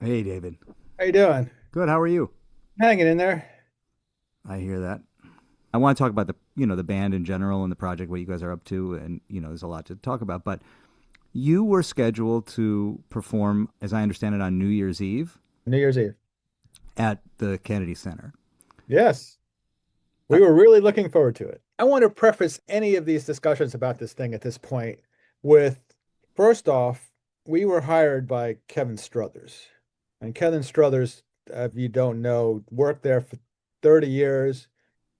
Hey, David. How you doing? Good. How are you? Hanging in there. I hear that. I want to talk about the band in general and the project, what you guys are up to, and there's a lot to talk about. But you were scheduled to perform, as I understand it, on New Year's Eve New Year's Eve. at the Kennedy Center. Yes, Uh, we were really looking forward to it. I want to preface any of these discussions about this thing at this point with first off, we were hired by Kevin Struthers. And Kevin Struthers, if you don't know, worked there for 30 years.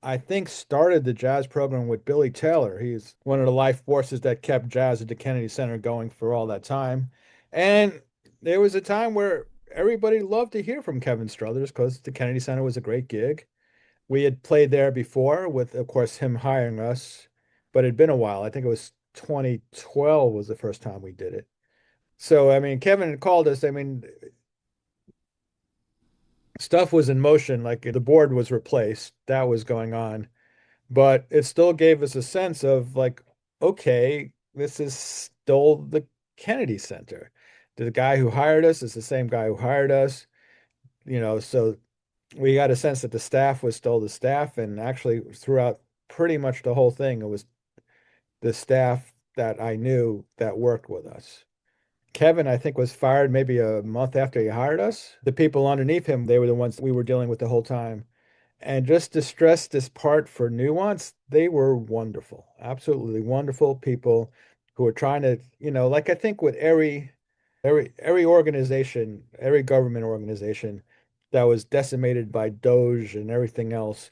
I think started the jazz program with Billy Taylor. He's one of the life forces that kept jazz at the Kennedy Center going for all that time. And there was a time where everybody loved to hear from Kevin Struthers because the Kennedy Center was a great gig. We had played there before with, of course, him hiring us, but it'd been a while. I think it was 2012 was the first time we did it. So, I mean, Kevin had called us. I mean, stuff was in motion, like the board was replaced, that was going on. But it still gave us a sense of like, okay, this is still the Kennedy Center. The guy who hired us is the same guy who hired us, so we got a sense that the staff was still the staff. And actually, throughout pretty much the whole thing, it was the staff that I knew that worked with us. Kevin, I think, was fired maybe a month after he hired us. The people underneath him, they were the ones we were dealing with the whole time. And just to stress this part for nuance, they were wonderful, absolutely wonderful people who were trying to, like I think with every organization, every government organization that was decimated by Doge and everything else,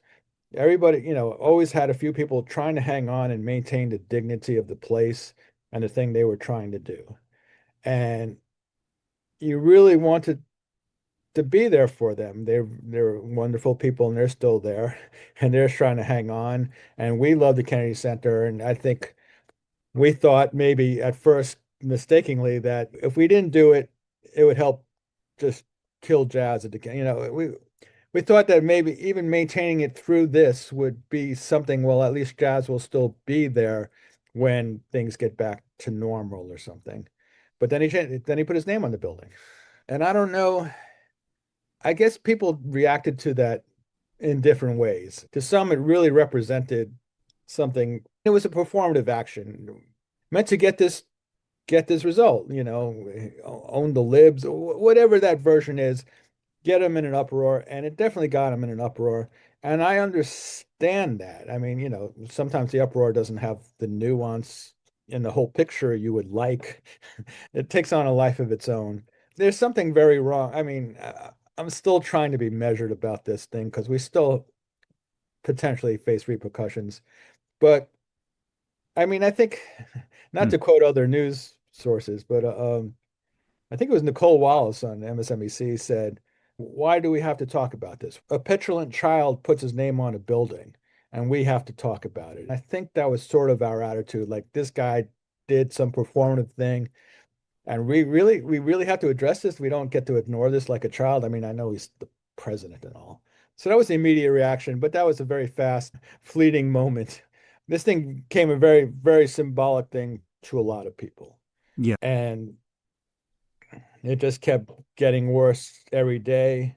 everybody, always had a few people trying to hang on and maintain the dignity of the place and the thing they were trying to do. And you really wanted to be there for them. They're wonderful people and they're still there and they're trying to hang on. And we love the Kennedy Center. And I think we thought maybe at first mistakenly that if we didn't do it, it would help just kill jazz at the, we thought that maybe even maintaining it through this would be something, well, at least jazz will still be there when things get back to normal or something. But then he put his name on the building. And I don't know, I guess people reacted to that in different ways. To some, it really represented something. It was a performative action meant to get this result, own the libs, whatever that version is, get them in an uproar, and it definitely got them in an uproar. And I understand that. I mean, sometimes the uproar doesn't have the nuance in the whole picture you would like. It takes on a life of its own. There's something very wrong. I mean, I'm still trying to be measured about this thing because we still potentially face repercussions. But I mean, I think, not hmm. to quote other news sources, but I think it was Nicole Wallace on MSNBC said, "Why do we have to talk about this? A petulant child puts his name on a building, and we have to talk about it." I think that was sort of our attitude. Like this guy did some performative thing, and we really have to address this. We don't get to ignore this like a child. I mean, I know he's the president and all. So that was the immediate reaction, but that was a very fast, fleeting moment. This thing became a very, very symbolic thing to a lot of people. Yeah. And it just kept getting worse every day.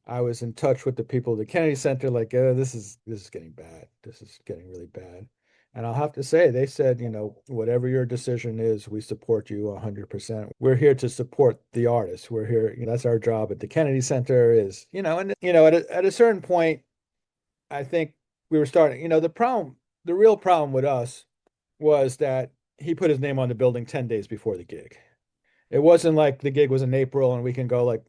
I was in touch with the people at the Kennedy Center, like, this is getting bad. This is getting really bad. And I'll have to say, they said, whatever your decision is, we support you 100%. We're here to support the artists. We're here, that's our job at the Kennedy Center is, and at a certain point, I think we were starting, the real problem with us was that he put his name on the building 10 days before the gig. It wasn't like the gig was in April and we can go like,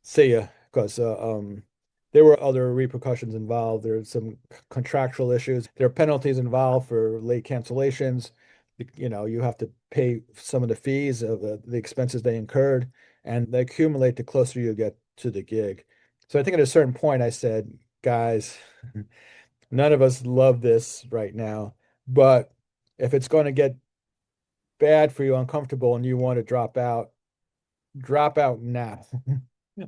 see ya, because there were other repercussions involved. There's some contractual issues. There are penalties involved for late cancellations. You have to pay some of the fees of the expenses they incurred, and they accumulate the closer you get to the gig. So I think at a certain point, I said, guys, none of us love this right now, but if it's going to get bad for you, uncomfortable, and you want to drop out now.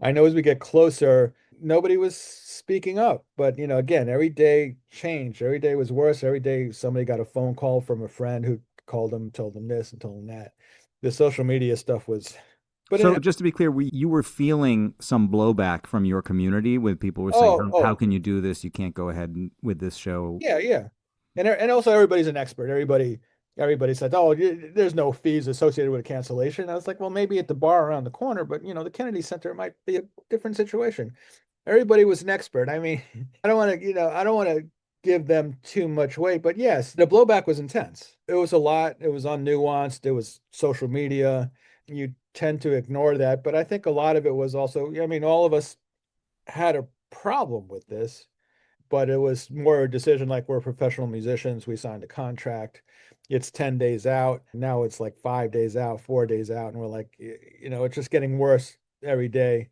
I know as we get closer, nobody was speaking up, but again, every day changed. Every day was worse. Every day somebody got a phone call from a friend who called them, told them this and told them that. The social media stuff was. But So just to be clear, you were feeling some blowback from your community with people were saying, how oh, can you do this? You can't go ahead with this show. yeah, yeah. And also everybody's an expert. Everybody said, "Oh, there's no fees associated with a cancellation." I was like, "Well, maybe at the bar around the corner, but the Kennedy Center might be a different situation." Everybody was an expert. I mean, I don't want to give them too much weight, but yes, the blowback was intense. It was a lot. It was unnuanced. It was social media. You tend to ignore that, but I think a lot of it was also, I mean, all of us had a problem with this, but it was more a decision like we're professional musicians. We signed a contract. It's 10 days out. Now it's like 5 days out, 4 days out. And we're like, it's just getting worse every day.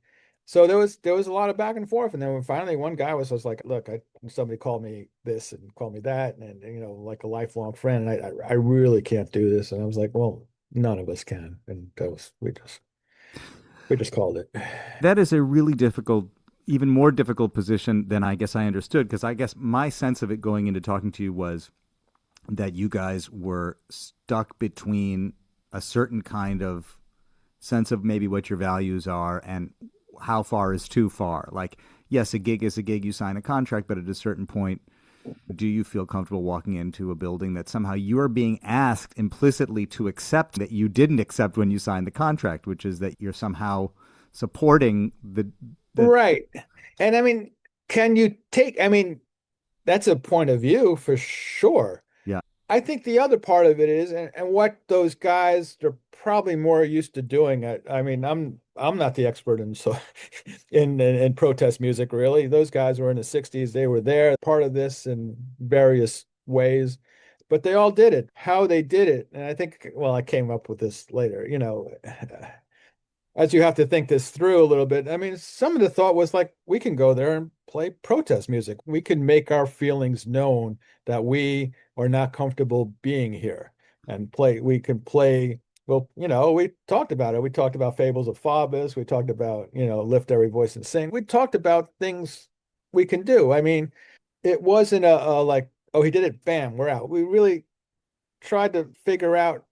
So there was a lot of back and forth. And then when finally one guy was just like, look, somebody called me this and called me that, and like a lifelong friend. And I really can't do this. And I was like, well, none of us can. And that was we just called it. That is a really difficult, even more difficult position than I guess I understood. Because I guess my sense of it going into talking to you was that you guys were stuck between a certain kind of sense of maybe what your values are and how far is too far. Like, yes, a gig is a gig, you sign a contract, but at a certain point, do you feel comfortable walking into a building that somehow you are being asked implicitly to accept that you didn't accept when you signed the contract, which is that you're somehow supporting the Right. And I mean, I mean, that's a point of view for sure. yeah. I think the other part of it is, and what those guys are probably more used to doing. I mean, I'm not the expert in so in protest music really. Those guys were in the '60s. They were there, part of this in various ways, but they all did it. How they did it, and I think, well, I came up with this later. As you have to think this through a little bit. I mean, some of the thought was like, we can go there and play protest music. We can make our feelings known that we are not comfortable being here and play. We can play. Well, we talked about it. We talked about Fables of Faubus. We talked about, lift every voice and sing. We talked about things we can do. I mean, it wasn't a like, oh, he did it, bam, we're out. We really tried to figure out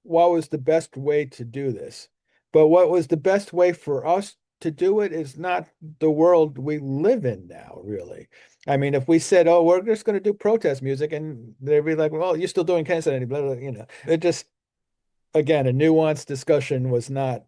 what was the best way to do this. But what was the best way for us to do it is not the world we live in now, really. I mean, if we said, "Oh, we're just going to do protest music," and they'd be like, "Well, you're still doing cancer," blah, blah, it just, again, a nuanced discussion was not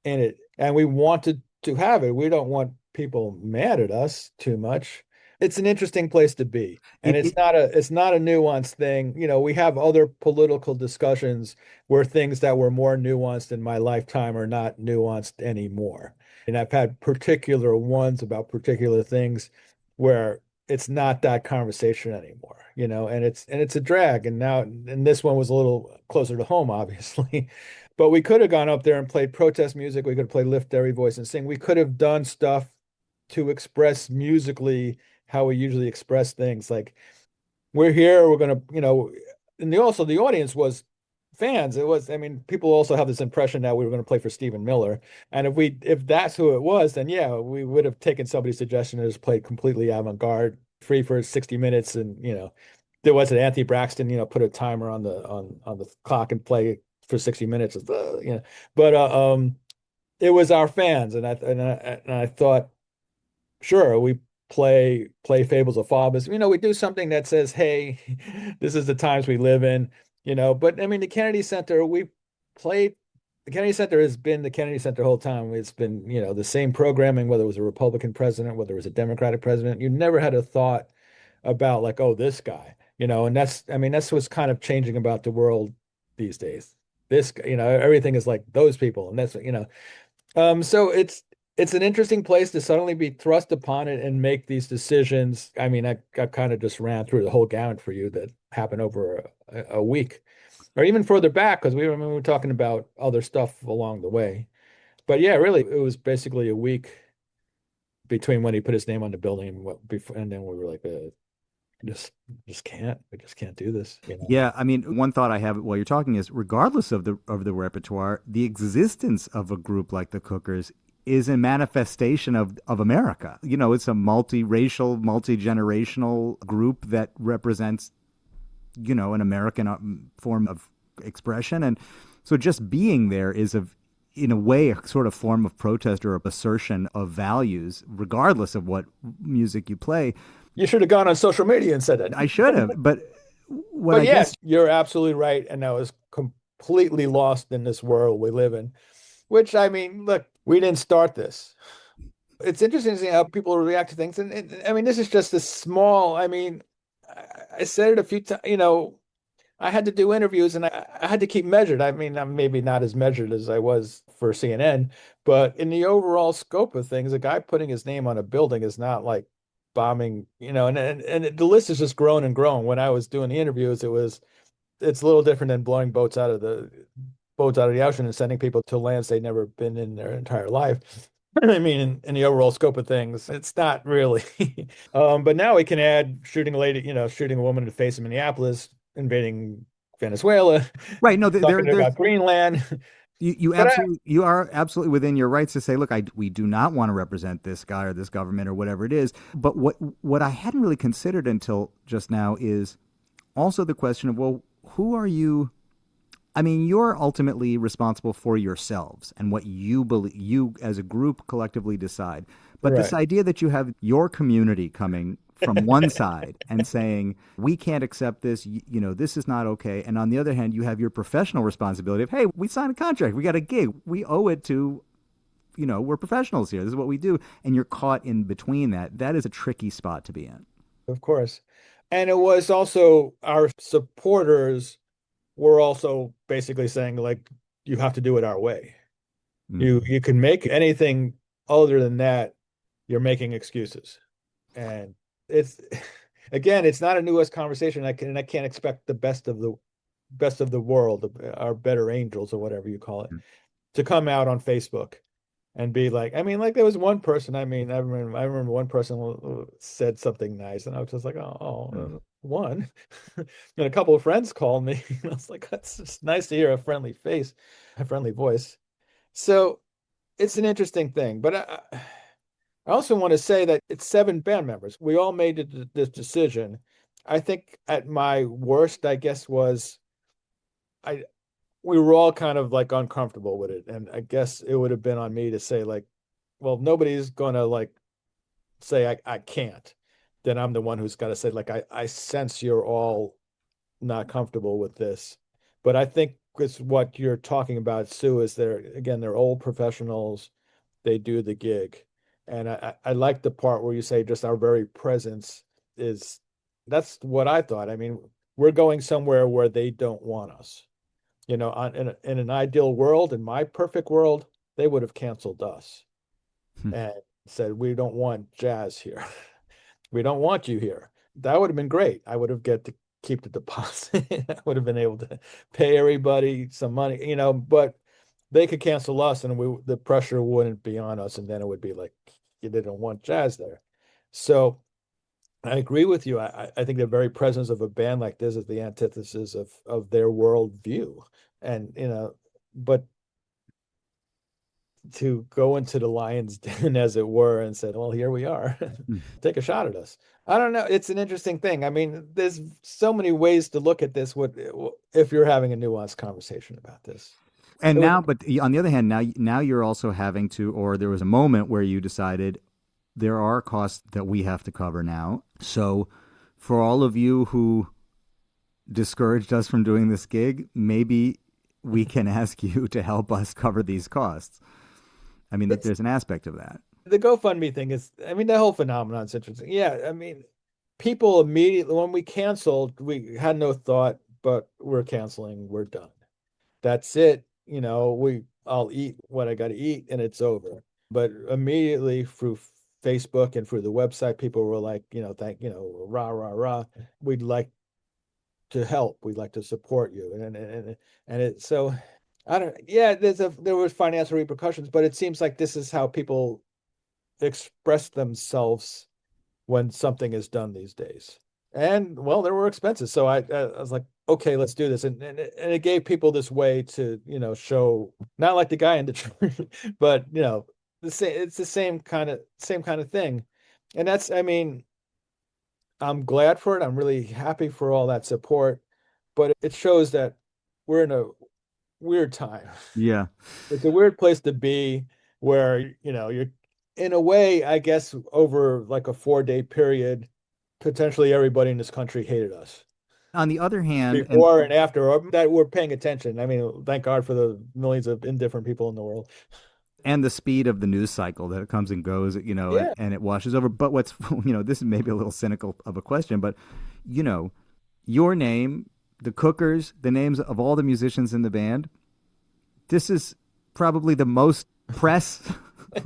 in it. And we wanted to have it. We don't want people mad at us too much. It's an interesting place to be. And It, it's it not a nuanced thing. We have other political discussions where things that were more nuanced in my lifetime are not nuanced anymore. And I've had particular ones about particular things where it's not that conversation anymore, and it's a drag. And this one was a little closer to home, obviously. But we could have gone up there and played protest music. We could have played Lift Every Voice and Sing. We could have done stuff to express musically how we usually express things. Like, we're here, we're gonna, and also the audience was fans. It was, I mean, people also have this impression that we were going to play for Stephen Miller. And if that's who it was, then yeah, we would have taken somebody's suggestion and just played completely avant-garde, free for 60 minutes. And, there was an Anthony Braxton, put a timer on the clock and play for 60 minutes. But it was our fans. And I thought, sure, we play Fables of Faubus. We do something that says, "Hey, this is the times we live in." But I mean, the Kennedy Center, we played. The Kennedy Center has been the Kennedy Center the whole time. It's been, the same programming, whether it was a Republican president, whether it was a Democratic president. You never had a thought about like, oh, this guy, and I mean, that's what's kind of changing about the world these days. This, everything is like those people, and so it's an interesting place to suddenly be thrust upon it and make these decisions. I mean, I kind of just ran through the whole gamut for you that happened over a week, or even further back, because we were talking about other stuff along the way. But yeah, really, it was basically a week between when he put his name on the building and what before, and then we were like, just we just can't do this. Yeah, I mean, one thought I have while you're talking is, regardless of the repertoire, the existence of a group like the Cookers is a manifestation of America. It's a multiracial, multi-generational group that represents, an American form of expression, and so just being there is of in a way, a sort of form of protest or assertion of values, regardless of what music you play. You should have gone on social media and said that. I should have, but what But I yes, guess, you're absolutely right. And I was completely lost in this world we live in, which I mean, look, we didn't start this. It's interesting to see how people react to things. And I mean, this is just a small, I mean, I said it a few times, I had to do interviews and I had to keep measured. I mean, I'm maybe not as measured as I was for CNN, but in the overall scope of things, a guy putting his name on a building is not like bombing, and the list has just grown and grown. When I was doing the interviews, it's a little different than blowing boats out of the ocean and sending people to lands they'd never been in their entire life. I mean, in the overall scope of things, it's not really. But now we can add shooting a lady, shooting a woman in the face in Minneapolis, invading Venezuela, right? No, talking about Greenland. But you are absolutely within your rights to say, look, we do not want to represent this guy or this government or whatever it is. But what I hadn't really considered until just now is also the question of, well, who are you? I mean, you're ultimately responsible for yourselves and what you believe, you as a group collectively decide. But this right. idea that you have your community coming from one side and saying, we can't accept this, this is not okay. And on the other hand, you have your professional responsibility of, hey, we signed a contract, we got a gig, we owe it to, we're professionals here. This is what we do. And you're caught in between that. That is a tricky spot to be in. Of course. And it was also our supporters were also basically saying like you have to do it our way. Mm-hmm. You can make anything other than that, you're making excuses. And it's again, it's not a newest conversation. I can't expect the best of the world, our better angels or whatever you call it, to come out on Facebook and be like, I mean, like there was one person, I mean, I remember one person said something nice, and I was just like, Mm-hmm. one. And a couple of friends called me. And I was like, that's just nice to hear a friendly face, a friendly voice. So it's an interesting thing. But I also want to say that it's 7 band members. We all made this decision. I think at my worst, I guess, was I we were all kind of like uncomfortable with it. And I guess it would have been on me to say, like, well, nobody's gonna like say I can't. Then I'm the one who's got to say, like, I sense you're all not comfortable with this. But I think it's what you're talking about, Sue, is they're old professionals. They do the gig. And I like the part where you say just our very presence is that's what I thought. I mean, we're going somewhere where they don't want us. In an ideal world, in my perfect world, they would have canceled us and said, we don't want jazz here. We don't want you here. That would have been great. I would have get to keep the deposit. I would have been able to pay everybody some money, but they could cancel us and the pressure wouldn't be on us. And then it would be like, they didn't want jazz there. So I agree with you. I think the very presence of a band like this is the antithesis of their worldview. And, but to go into the lion's den, as it were, and said, well, here we are, take a shot at us. I don't know. It's an interesting thing. I mean, there's so many ways to look at this. If you're having a nuanced conversation about this? And It was now, but on the other hand, now you're also having to, or there was a moment where you decided there are costs that we have to cover now. So for all of you who discouraged us from doing this gig, maybe we can ask you to help us cover these costs. I mean, that it's there's an aspect of that. the GoFundMe thing is, I mean, the whole phenomenon is interesting. Yeah, I mean, people immediately when we canceled, we had no thought, but we're canceling, we're done. That's it. I'll eat what I got to eat and it's over. But immediately through Facebook and through the website, people were like, rah, rah, rah. We'd like to help. We'd like to support you. And it, so I don't, yeah, there was financial repercussions, but it seems like this is how people express themselves when something is done these days. And well, there were expenses. So I was like, okay, let's do this. And it gave people this way to, show not like the guy in Detroit, but it's the same kind of thing. And I mean, I'm glad for it. I'm really happy for all that support, but it shows that we're in a weird time. Yeah. It's a weird place to be where, you're in a way, I guess, over like a 4-day period, potentially everybody in this country hated us On the other hand, and before and after, or that we're paying attention. I mean, thank God for the millions of indifferent people in the world. the speed of the news cycle that it comes and goes, Yeah. and it washes over. But what's, this is maybe a little cynical of a question, but, you know, your name, the Cookers, the names of all the musicians in the band, this is probably the most press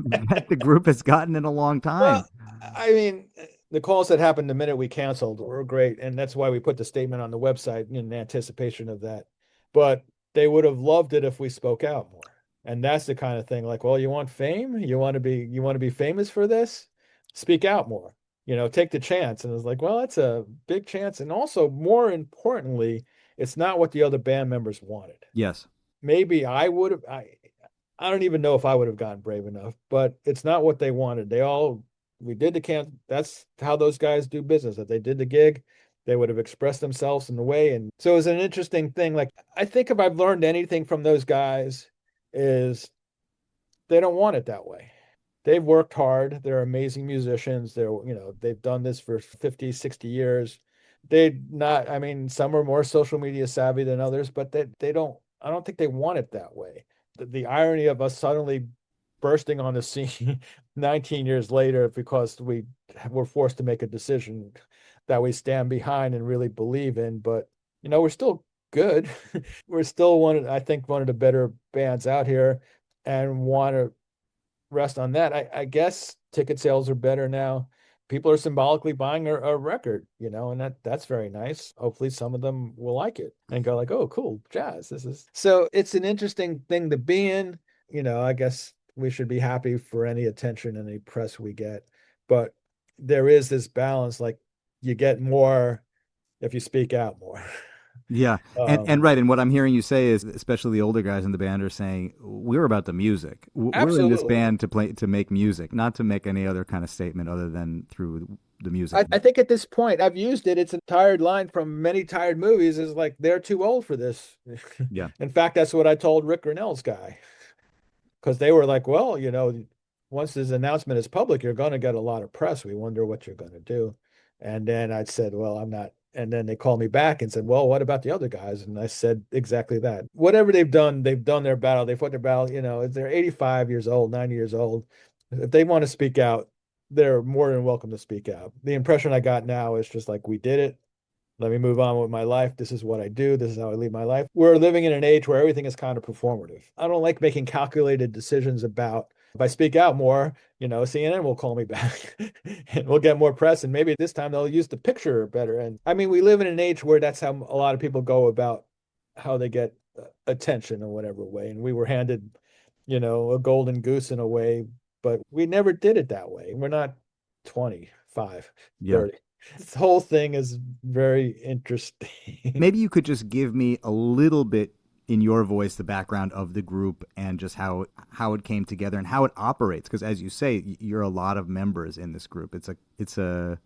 that the group has gotten in a long time. Well, I mean, the calls that happened the minute we canceled were great, and that's why we put the statement on the website in anticipation of that. But they would have loved it if we spoke out more. And that's the kind of thing like, well, you want fame? You want to be famous for this? Speak out more. Take the chance. And it's like, well, that's a big chance. And also, more importantly, it's not what the other band members wanted. Yes. Maybe I don't even know if I would have gotten brave enough, but it's not what they wanted. We did the camp. That's how those guys do business. If they did the gig, they would have expressed themselves in the way. And so it was an interesting thing. Like, I think if I've learned anything from those guys is they don't want it that way. They've worked hard. They're amazing musicians. They've done this for 50, 60 years. I mean, some are more social media savvy than others, but I don't think they want it that way. The irony of us suddenly bursting on the scene 19 years later because we were forced to make a decision that we stand behind and really believe in. But, we're still good. We're still I think, one of the better bands out here, and want to rest on that. I guess ticket sales are better now. People are symbolically buying a record, and that's very nice. Hopefully some of them will like it and go like, oh, cool, jazz. This is so it's an interesting thing to be in. I guess we should be happy for any attention and any press we get. But there is this balance, like you get more if you speak out more. Yeah. And Um, right, and what I'm hearing you say is, especially the older guys in the band are saying, we're about the music. We're in this Absolutely. band to make music, not to make any other kind of statement other than through the music. I think at this point I've used it. It's a tired line from many tired movies is like they're too old for this. Yeah. In fact, that's what I told Rick Grinnell's guy because they were like, well, once this announcement is public, you're going to get a lot of press. We wonder what you're going to do. And then I said, well, I'm not. And then they called me back and said, well, what about the other guys? And I said exactly that. Whatever they've done their battle. They fought their battle. They're 85 years old, 90 years old. If they want to speak out, they're more than welcome to speak out. The impression I got now is just like, we did it. Let me move on with my life. This is what I do. This is how I lead my life. We're living in an age where everything is kind of performative. I don't like making calculated decisions about if I speak out more, CNN will call me back and we'll get more press. And maybe this time they'll use the picture better. And I mean, we live in an age where that's how a lot of people go about how they get attention in whatever way. And we were handed, a golden goose in a way, but we never did it that way. We're not 25, Yeah. 30. This whole thing is very interesting. Maybe you could just give me a little bit in your voice the background of the group and just how it came together and how it operates, because as you say, you're a lot of members in this group. It's a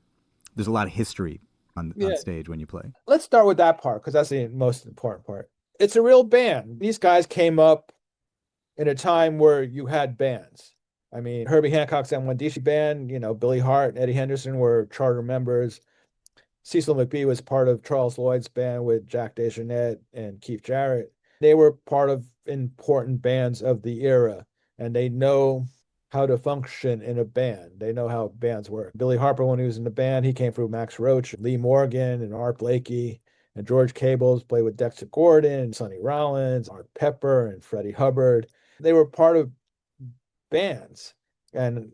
there's a lot of history on Yeah. stage when you play. Let's start with that part because that's the most important part. It's a real band. These guys came up in a time where you had bands. I mean, Herbie Hancock's M1DC band, Billy Hart and Eddie Henderson were charter members. Cecil McBee was part of Charles Lloyd's band with Jack DeJohnette and Keith Jarrett. They were part of important bands of the era, and they know how to function in a band. They know how bands work. Billy Harper, when he was in the band, he came through Max Roach, Lee Morgan, and Art Blakey, and George Cables played with Dexter Gordon, Sonny Rollins, Art Pepper, and Freddie Hubbard. They were part of bands. And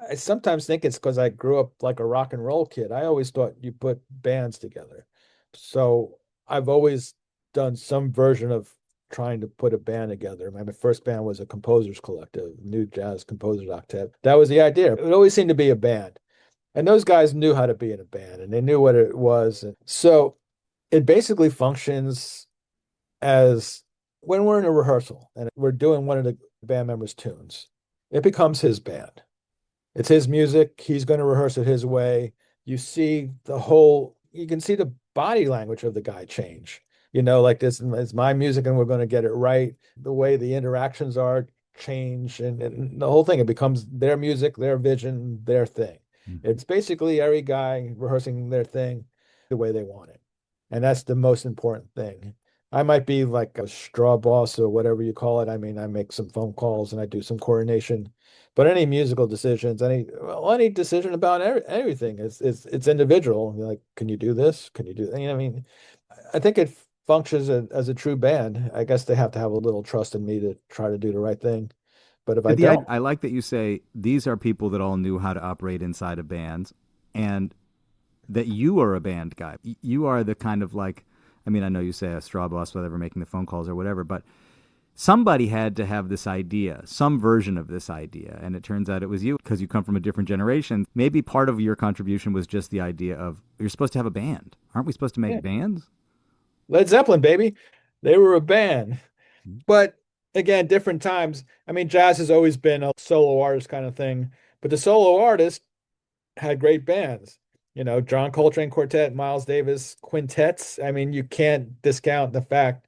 I sometimes think it's because I grew up like a rock and roll kid. I always thought you put bands together. So I've always done some version of trying to put a band together. My first band was a composers collective, New Jazz Composers Octet. That was the idea. It always seemed to be a band. And those guys knew how to be in a band and they knew what it was. And so it basically functions as when we're in a rehearsal and we're doing one of the band members' tunes, it becomes his band. It's his music. He's going to rehearse it his way. You can see the body language of the guy change. like this is my music and we're going to get it right. The way the interactions are change and the whole thing, it becomes their music, their vision, their thing. Mhm. It's basically every guy rehearsing their thing the way they want it. And that's the most important thing. I might be like a straw boss or whatever you call it. I mean, I make some phone calls and I do some coordination, but any musical decisions, any decision about everything it's individual. Like, can you do this? Can you do that? I mean, I think it functions as a true band. I guess they have to have a little trust in me to try to do the right thing. But if I But don't, I like that you say these are people that all knew how to operate inside of bands, and that you are a band guy. You are the kind of like, I mean, I know you say a straw boss, whatever, making the phone calls or whatever, but somebody had to have this idea, some version of this idea, and it turns out it was you because you come from a different generation. Maybe part of your contribution was just the idea of you're supposed to have a band. Aren't we supposed to yeah, make bands? Led Zeppelin, baby, they were a band. But again, different times. I mean, jazz has always been a solo artist kind of thing, but the solo artist had great bands. John Coltrane Quartet, Miles Davis quintets. I mean, you can't discount the fact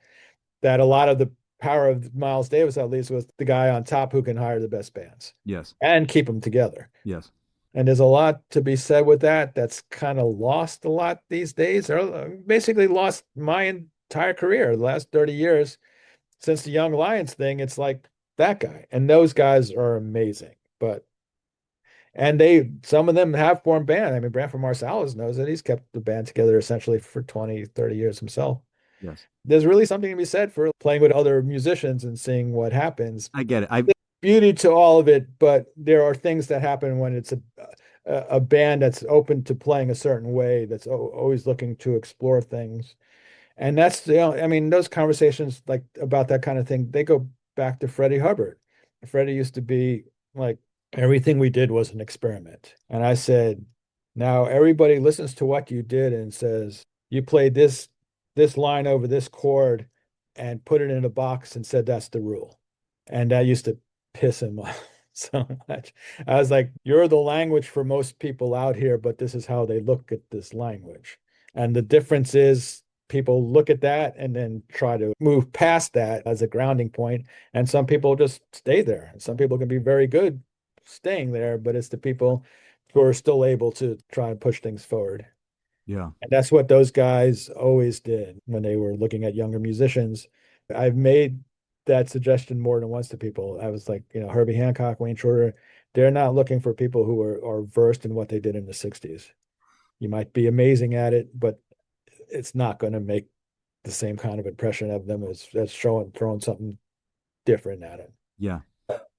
that a lot of the power of Miles Davis, at least, was the guy on top who can hire the best bands Yes. and keep them together. Yes. And there's a lot to be said with that. That's kind of lost a lot these days, or basically lost my entire career, the last 30 years since the Young Lions thing. It's like that guy. And those guys are amazing. And some of them have formed band. I mean, Branford Marsalis knows that he's kept the band together essentially for 20, 30 years himself. Yes. There's really something to be said for playing with other musicians and seeing what happens. I get it. I Beauty to all of it, but there are things that happen when it's a band that's open to playing a certain way, that's always looking to explore things. And I mean, those conversations like about that kind of thing, they go back to Freddie Hubbard. Freddie used to be like, everything we did was an experiment. And I said, now everybody listens to what you did and says, you played this line over this chord and put it in a box and said that's the rule. And that used to piss him off so much. I was like, you're the language for most people out here, but this is how they look at this language. And the difference is people look at that and then try to move past that as a grounding point. And some people just stay there. And some people can be very good staying there, but it's the people who are still able to try and push things forward. yeah. And that's what those guys always did when they were looking at younger musicians. I've made that suggestion more than once to people. I was like, Herbie Hancock, Wayne Shorter, they're not looking for people who are versed in what they did in the 60s. You might be amazing at it, but it's not going to make the same kind of impression of them as throwing something different at it. Yeah.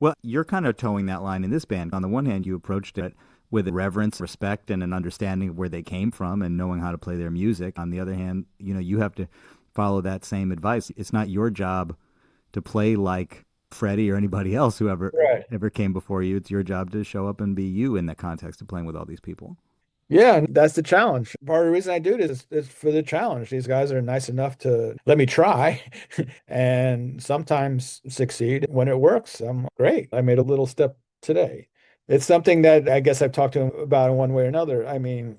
Well, you're kind of towing that line in this band. On the one hand, you approached it with reverence, respect, and an understanding of where they came from and knowing how to play their music. On the other hand, you have to follow that same advice. It's not your job to play like Freddie or anybody else who Right. ever came before you. It's your job to show up and be you in the context of playing with all these people. Yeah, and that's the challenge. Part of the reason I do this is for the challenge. These guys are nice enough to let me try and sometimes succeed. When it works, I'm great. I made a little step today. It's something that I guess I've talked to him about in one way or another. I mean,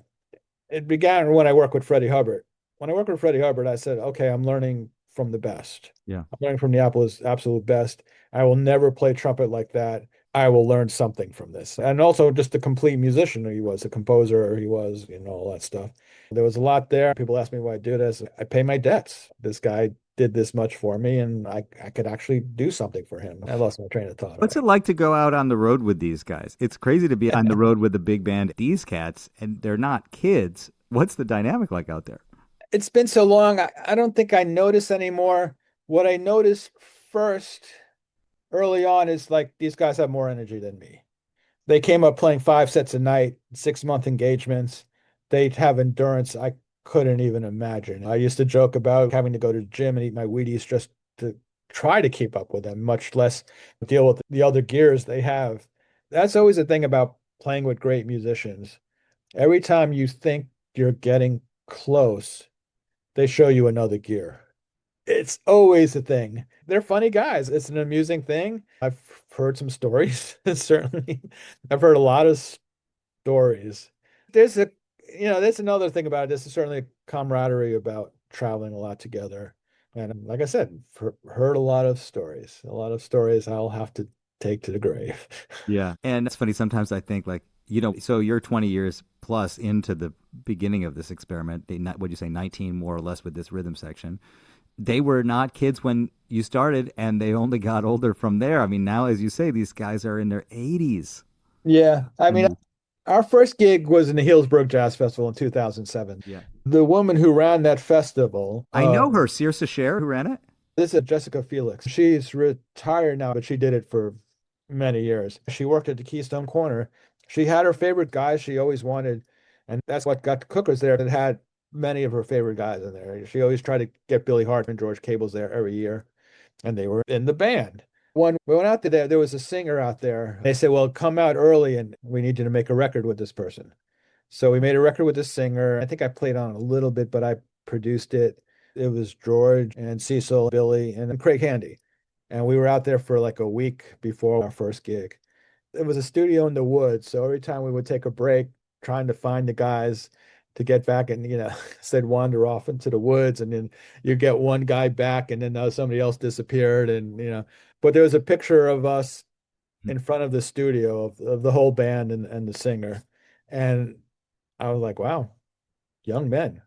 it began when I worked with Freddie Hubbard. When I worked with Freddie Hubbard, I said, okay, I'm learning from the best. Yeah. I'm learning from the absolute best. I will never play trumpet like that. I will learn something from this. And also just the complete musician he was, a composer he was, all that stuff. There was a lot there. People ask me why I do this. I pay my debts. This guy did this much for me, and I could actually do something for him. I lost my train of thought What's already. it like to go out on the road with these guys? It's crazy to be on the road with a big band. These cats, and they're not kids. What's the dynamic like out there? It's been so long, I don't think I notice anymore. What I noticed first early on is like these guys have more energy than me. They came up playing 5 sets a night, 6-month engagements. They have endurance I couldn't even imagine. I used to joke about having to go to the gym and eat my Wheaties just to try to keep up with them, much less deal with the other gears they have. That's always the thing about playing with great musicians. Every time you think you're getting close, they show you another gear. It's always a thing. They're funny guys. It's an amusing thing. I've heard some stories, certainly. I've heard a lot of stories. There's a, there's another thing about it. There's certainly a camaraderie about traveling a lot together. And like I said, heard a lot of stories I'll have to take to the grave. Yeah. And it's funny, sometimes I think like, so you're 20 years plus into the beginning of this experiment. What'd you say, 19 more or less with this rhythm section. They were not kids when you started, and they only got older from there. I mean, now, as you say, these guys are in their 80s. Yeah, I mean, And our first gig was in the Healdsburg Jazz Festival in 2007. yeah. The woman who ran that festival, I know her, Circe Cher, who ran it. this is Jessica Felix. She's retired now, but she did it for many years. She worked at the Keystone Corner. She had her favorite guys she always wanted, and that's what got the Cookers there that had many of her favorite guys in there. She always tried to get Billy Hart and George Cables there every year, and they were in the band. When we went out there was a singer out there. They said, well, come out early and we need you to make a record with this person. So we made a record with this singer. I think I played on it a little bit, but I produced it. It was George and Cecil, Billy, and Craig Handy. And we were out there for like a week before our first gig. It was a studio in the woods. So every time we would take a break, trying to find the guys to get back and, said wander off into the woods. And then you get one guy back and then somebody else disappeared. But there was a picture of us in front of the studio of the whole band and the singer. And I was like, wow, young men.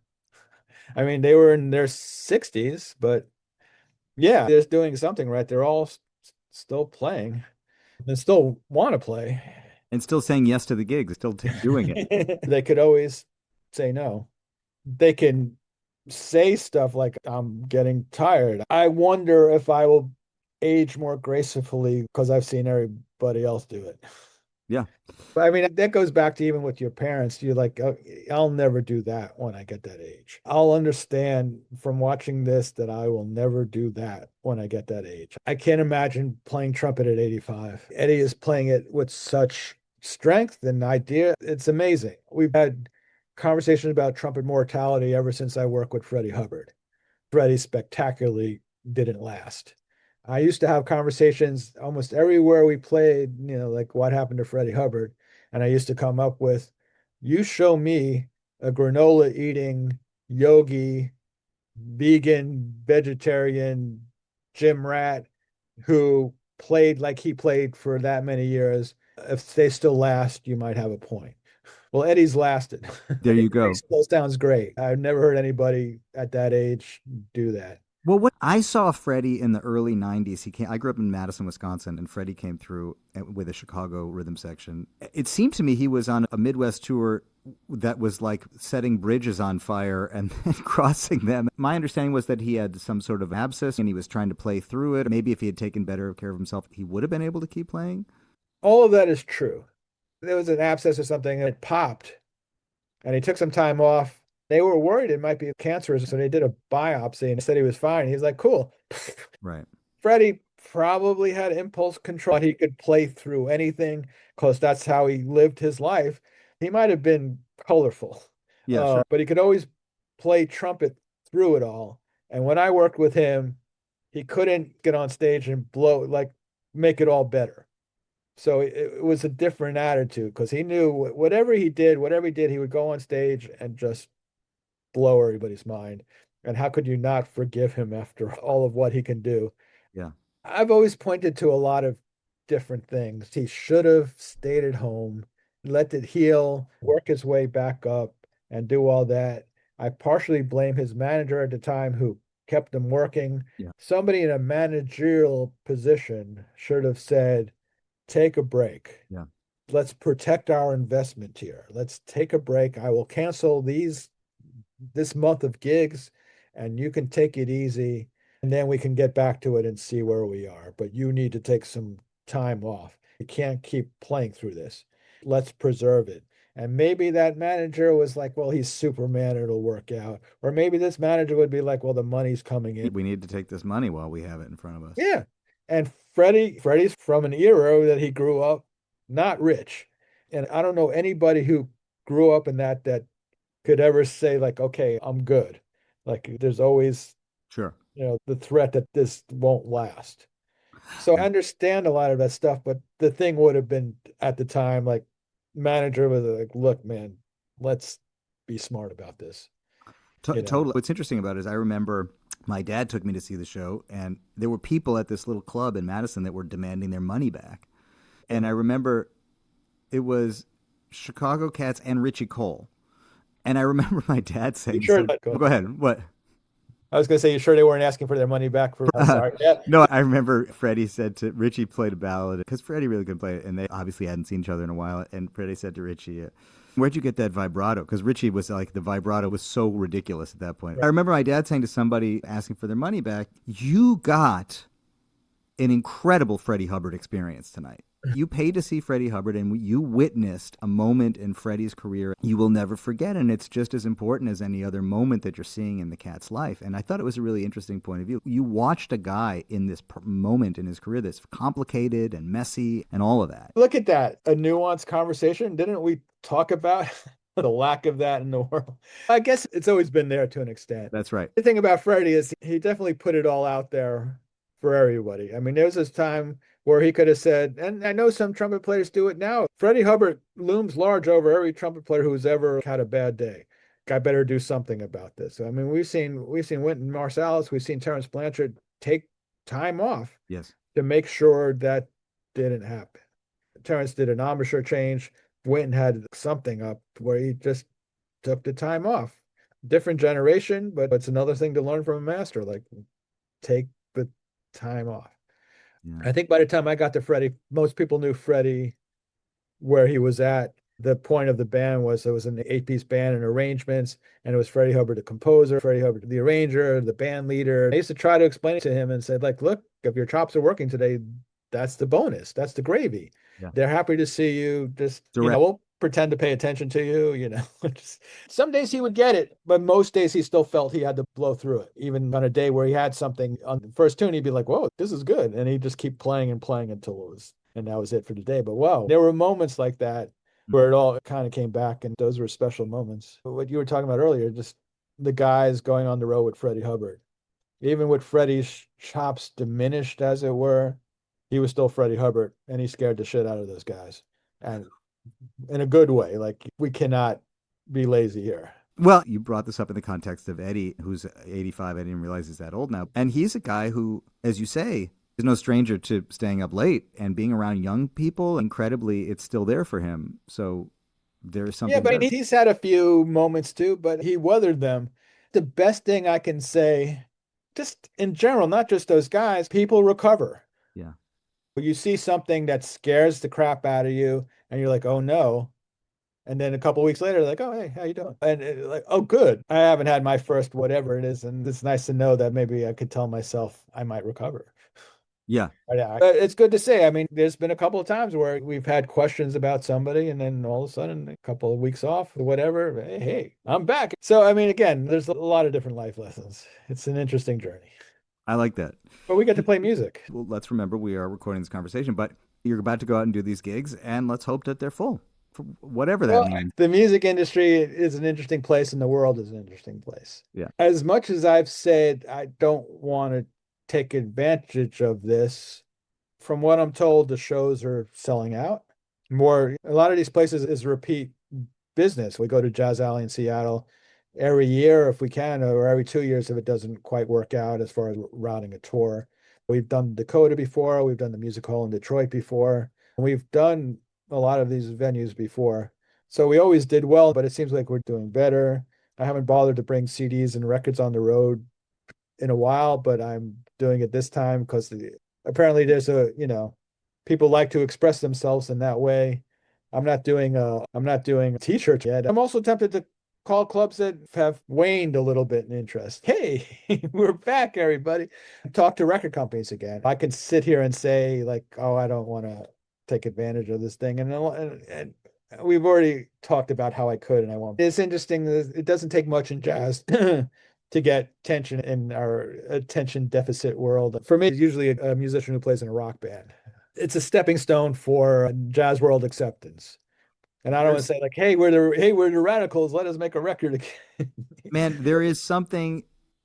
I mean, they were in their 60s, but yeah, they're doing something right. They're all still playing and still want to play. And still saying yes to the gigs, still doing it. They could always say no. They can say stuff like, I'm getting tired. I wonder if I will age more gracefully because I've seen everybody else do it. Yeah. I mean, that goes back to even with your parents. You're like, oh, I'll never do that when I get that age. I'll understand from watching this that I will never do that when I get that age. I can't imagine playing trumpet at 85. Eddie is playing it with such strength and idea. It's amazing. We've had conversations about trumpet mortality ever since I work with Freddie Hubbard. Freddie spectacularly didn't last. I used to have conversations almost everywhere we played, like what happened to Freddie Hubbard. And I used to come up with, you show me a granola eating yogi, vegan, vegetarian gym rat who played like he played for that many years. If they still last, you might have a point. Well, Eddie's lasted. There It you go. still sounds great. I've never heard anybody at that age do that. Well, what I saw Freddie in the early 90s, I grew up in Madison, Wisconsin, and Freddie came through with a Chicago rhythm section. It seemed to me he was on a Midwest tour that was like setting bridges on fire and then crossing them. My understanding was that he had some sort of abscess and he was trying to play through it. Maybe if he had taken better care of himself, he would have been able to keep playing. All of that is true. There was an abscess or something and it popped and he took some time off. They were worried it might be cancerous, so they did a biopsy and said he was fine. He's like, cool. Right. Freddie probably had impulse control. He could play through anything because that's how he lived his life. He might have been colorful, Yeah, sure. but he could always play trumpet through it all. And when I worked with him, he couldn't get on stage and make it all better. So it was a different attitude because he knew whatever he did, he would go on stage and just blow everybody's mind. And how could you not forgive him after all of what he can do? Yeah. I've always pointed to a lot of different things. He should have stayed at home, let it heal, work his way back up, and do all that. I partially blame his manager at the time who kept him working. Yeah. Somebody in a managerial position should have said, take a break. Yeah. Let's protect our investment here. Let's take a break. I will cancel this month of gigs and you can take it easy and then we can get back to it and see where we are. But you need to take some time off. You can't keep playing through this. Let's preserve it. And maybe that manager was like, well, he's Superman, it'll work out. Or maybe this manager would be like, well, the money's coming in. We need to take this money while we have it in front of us. Yeah. And Freddie's from an era that he grew up not rich. And I don't know anybody who grew up in that could ever say like, okay, I'm good. Like there's always, Sure. the threat that this won't last. So I understand a lot of that stuff, but the thing would have been at the time, like manager was like, look, man, let's be smart about this. Totally. What's interesting about it is I remember my dad took me to see the show, and there were people at this little club in Madison that were demanding their money back. And I remember it was Chicago Cats and Richie Cole. And I remember my dad You saying sure? some. Go Go ahead. ahead. What? I was going to say, you sure they weren't asking for their money back for? I'm sorry. Yeah. No, I remember Freddie said to Richie played a ballad because Freddie really couldn't play it, and they obviously hadn't seen each other in a while. And Freddie said to Richie, "Where'd you get that vibrato?" Because Richie was like the vibrato was so ridiculous at that point. I remember my dad saying to somebody asking for their money back, "You got an incredible Freddie Hubbard experience tonight. You paid to see Freddie Hubbard, and you witnessed a moment in Freddie's career you will never forget, and it's just as important as any other moment that you're seeing in the Cat's life." And I thought it was a really interesting point of view. You watched a guy in this moment in his career that's complicated and messy and all of that. Look at that. A nuanced conversation. Didn't we talk about the lack of that in the world? I guess it's always been there to an extent. That's right. The thing about Freddie is he definitely put it all out there for everybody. I mean, there was this time where he could have said, and I know some trumpet players do it now. Freddie Hubbard looms large over every trumpet player who's ever had a bad day. I better do something about this. I mean, we've seen Wynton Marsalis, we've seen Terrence Blanchard take time off Yes. to make sure that didn't happen. Terrence did an embouchure change. Wynton had something up where he just took the time off. Different generation, but it's another thing to learn from a master. Like, take the time off. Yeah. I think by the time I got to Freddie, most people knew Freddie where he was at. The point of the band was it was an 8-piece band and arrangements, and it was Freddie Hubbard, the composer, Freddie Hubbard, the arranger, the band leader. I used to try to explain it to him and said, like, look, if your chops are working today, that's the bonus. That's the gravy. Yeah. They're happy to see you. Just, Direct. we'll pretend to pay attention to you. Some days he would get it, but most days he still felt he had to blow through it. Even on a day where he had something on the first tune, he'd be like, whoa, this is good. And he'd just keep playing and playing until it was, and that was it for the day. But wow, there were moments like that where it all kind of came back, and those were special moments. What you were talking about earlier, just the guys going on the road with Freddie Hubbard. Even with Freddie's chops diminished, as it were, he was still Freddie Hubbard, and he scared the shit out of those guys. And in a good way, like, we cannot be lazy here. Well, you brought this up in the context of Eddie, who's 85. I didn't realize he's that old now. And he's a guy who, as you say, is no stranger to staying up late and being around young people. Incredibly, it's still there for him. So there's something. Yeah, but he's had a few moments too, but he weathered them. The best thing I can say, just in general, not just those guys, people recover. Yeah. You see something that scares the crap out of you, and you're like, oh no. And then a couple of weeks later, like, oh, hey, how you doing? And like, oh, good. I haven't had my first whatever it is. And it's nice to know that maybe I could tell myself I might recover. Yeah. But it's good to say. I mean, there's been a couple of times where we've had questions about somebody, and then all of a sudden, a couple of weeks off or whatever, hey, I'm back. So, I mean, again, there's a lot of different life lessons. It's an interesting journey. I like that. But we get to play music. Well, let's remember we are recording this conversation, but you're about to go out and do these gigs, and let's hope that they're full, for whatever that means. The music industry is an interesting place, and the world is an interesting place. Yeah. As much as I've said I don't want to take advantage of this, from what I'm told, the shows are selling out. A lot of these places is repeat business. We go to Jazz Alley in Seattle every year if we can, or every 2 years if it doesn't quite work out as far as routing a tour. We've done Dakota before. We've done the Music Hall in Detroit before. We've done a lot of these venues before. So we always did well, but it seems like we're doing better. I haven't bothered to bring CDs and records on the road in a while, but I'm doing it this time because apparently there's people like to express themselves in that way. I'm not doing t-shirts yet. I'm also tempted to call clubs that have waned a little bit in interest. Hey, we're back, everybody. Talk to record companies again. I can sit here and say, like, oh, I don't want to take advantage of this thing. And we've already talked about how I could and I won't. It's interesting. It doesn't take much in jazz to get tension in our attention deficit world. For me, it's usually a musician who plays in a rock band. It's a stepping stone for jazz world acceptance. And I don't want to say like, hey, we're the radicals. Let us make a record again. Man, there is something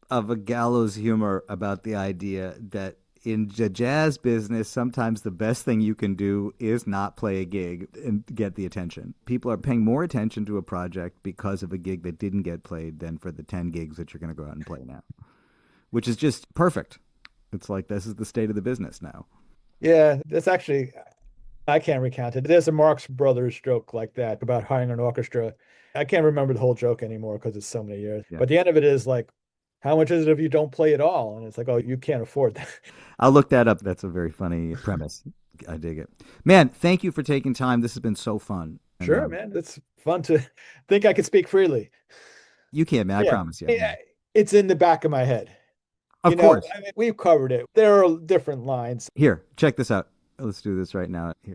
of a gallows humor about the idea that in the jazz business, sometimes the best thing you can do is not play a gig and get the attention. People are paying more attention to a project because of a gig that didn't get played than for the 10 gigs that you're going to go out and play now. which is just perfect. It's like this is the state of the business now. Yeah, that's actually, I can't recount it. There's a Marx Brothers joke like that about hiring an orchestra. I can't remember the whole joke anymore because it's so many years. Yeah. But the end of it is like, how much is it if you don't play at all? And it's like, oh, you can't afford that. I'll look that up. That's a very funny premise. I dig it. Man, thank you for taking time. This has been so fun. And Sure, man. It's fun to think I could speak freely. you can, man. I Yeah. promise you. Yeah. Yeah, it's in the back of my head. Of course. I mean, we've covered it. There are different lines. Here, check this out. Let's do this right now. Here.